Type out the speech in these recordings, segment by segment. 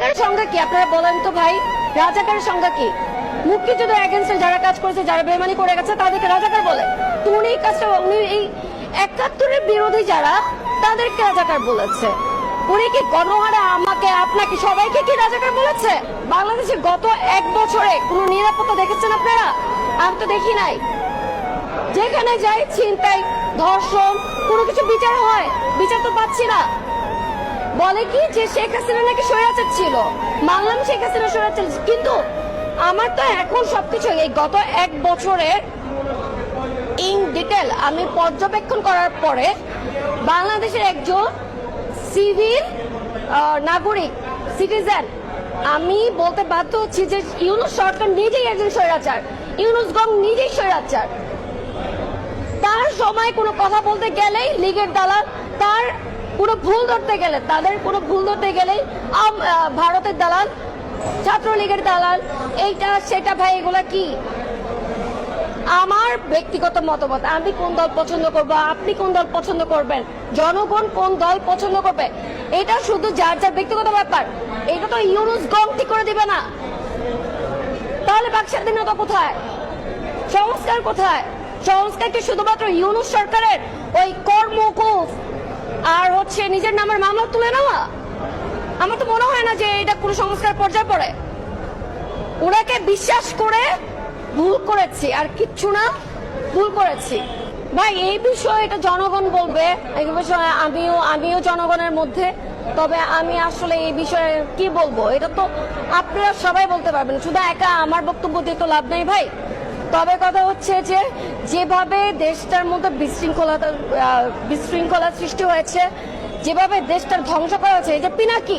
রাজাকারের সংজ্ঞা কি আপনারা বলেন তো ভাই? রাজাকারের সংজ্ঞা কি? মুক্তিযুদ্ধের এগেইনস্টে যারা কাজ করেছে, যারা বেমানি করে গেছে তাদেরকে রাজাকার বলে। উনি কাজটা উনি এই ৭১-এর বিরোধী যারা তাদেরকে রাজাকার বলেছে। উনি কি গণহারে আমাকে আপনাকে সবাইকে কি রাজাকার বলেছে? বাংলাদেশে গত ১ বছরে কোনো নিরাপত্তা দেখেছেন আপনারা? আমি তো দেখি নাই। যেখানে যাই ছিনতাই, ধর্ষণ, কোনো কিছু বিচার হয়? বিচার তো পাচ্ছি না। বলে কি যে শেখ হাসিনা নাকি স্বৈরাচার ছিল, মানলাম শেখ হাসিনা স্বৈরাচার, কিন্তু আমার তো এখন সবকিছু এই গত ১ বছরের ইন ডিটেল আমি পর্যবেক্ষণ করার পরে বাংলাদেশের একজন সিভিল নাগরিক সিটিজেন আমি বলতে বাধ্য হচ্ছি যে ইউনূস সরকার নিজেই একজন স্বৈরাচার, ইউনূস গং নিজেই স্বৈরাচার। তার সময় কোনো কথা বলতে গেলেই লীগের দালাল, তার কোনো ভুল ধরতে গেলে তাদের কোনো ভুল ধরতে গেলেই ভারতের দালাল, ছাত্রলীগের দালাল, এইটা সেটা। ভাই এগুলা কি? আমার ব্যক্তিগত মতামত, আমি কোন দল পছন্দ করব, আপনি কোন দল পছন্দ করবেন, জনগণ কোন দল পছন্দ করবে, এটা শুধু যার যার ব্যক্তিগত ব্যাপার। এটা তো ইউনূস গং ঠিক করে দিবে না। তাহলে বাক স্বাধীনতা কোথায়? সংস্কার কোথায়? সংস্কার কি শুধুমাত্র ইউনূস সরকারের ওই কর্মকূপ আর হচ্ছে নিজের নামের মামলা তুলে নেওয়া? আমার তো মনে হয় না যে এটা কোনো সংস্কার পর্যায়ে পড়ে। ওনাকে বিশ্বাস করে ভুল করেছি, আর কিচ্ছু না, ভুল করেছি। ভাই এই বিষয়ে এটা জনগণ বলবে, এই বিষয়ে আমিও জনগণের মধ্যে। তবে আমি আসলে এই বিষয়ে কি বলবো, এটা তো আপনারা সবাই বলতে পারবেন, শুধু একা আমার বক্তব্য দিয়ে তো লাভ নেই ভাই। তবে কথা হচ্ছে যে যেভাবে দেশটার মধ্যে বিশৃঙ্খলা সৃষ্টি হয়েছে, যেভাবে দেশটার ধ্বংস করা হয়েছে, এই যে পিনাকি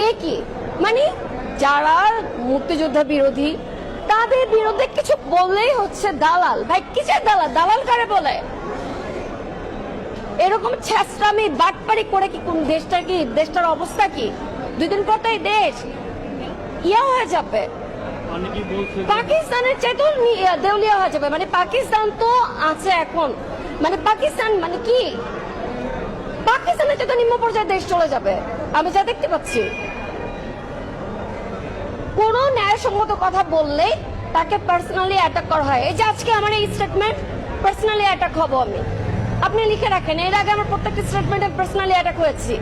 এ কি মানে যারা মুক্তিযোদ্ধা বিরোধী তাদের বিরুদ্ধে কিছু বললেই হচ্ছে দালাল। ভাই কিসের দালাল? দালাল কারে বলে? এরকম ছেঁচড়ামি বাটপারি করে কি কোন দেশটার অবস্থা কি? ২ দিন পর তো এই দেশ ইয়া হয়ে যাবে, পাকিস্তানের চেয়েও দেউলিয়া হয়ে যাবে। মানে পাকিস্তান তো আছে এখন, মানে পাকিস্তান মানে কি পাকিস্তানের চেয়ে নিম্ন পর্যায়ে দেশ চলে যাবে, আমি যা দেখতে পাচ্ছি। কোন ন্যায়সঙ্গত কথা বললে তাকে পার্সোনালি অ্যাটাক করা হয়। এই যে আজকে আমার এই স্টেটমেন্ট, পার্সোনালি অ্যাটাক হবো আমি, আপনি লিখে রাখেন। এর আগে আমার প্রত্যেকটা স্টেটমেন্টে পার্সোনালি অ্যাটাক হয়েছি।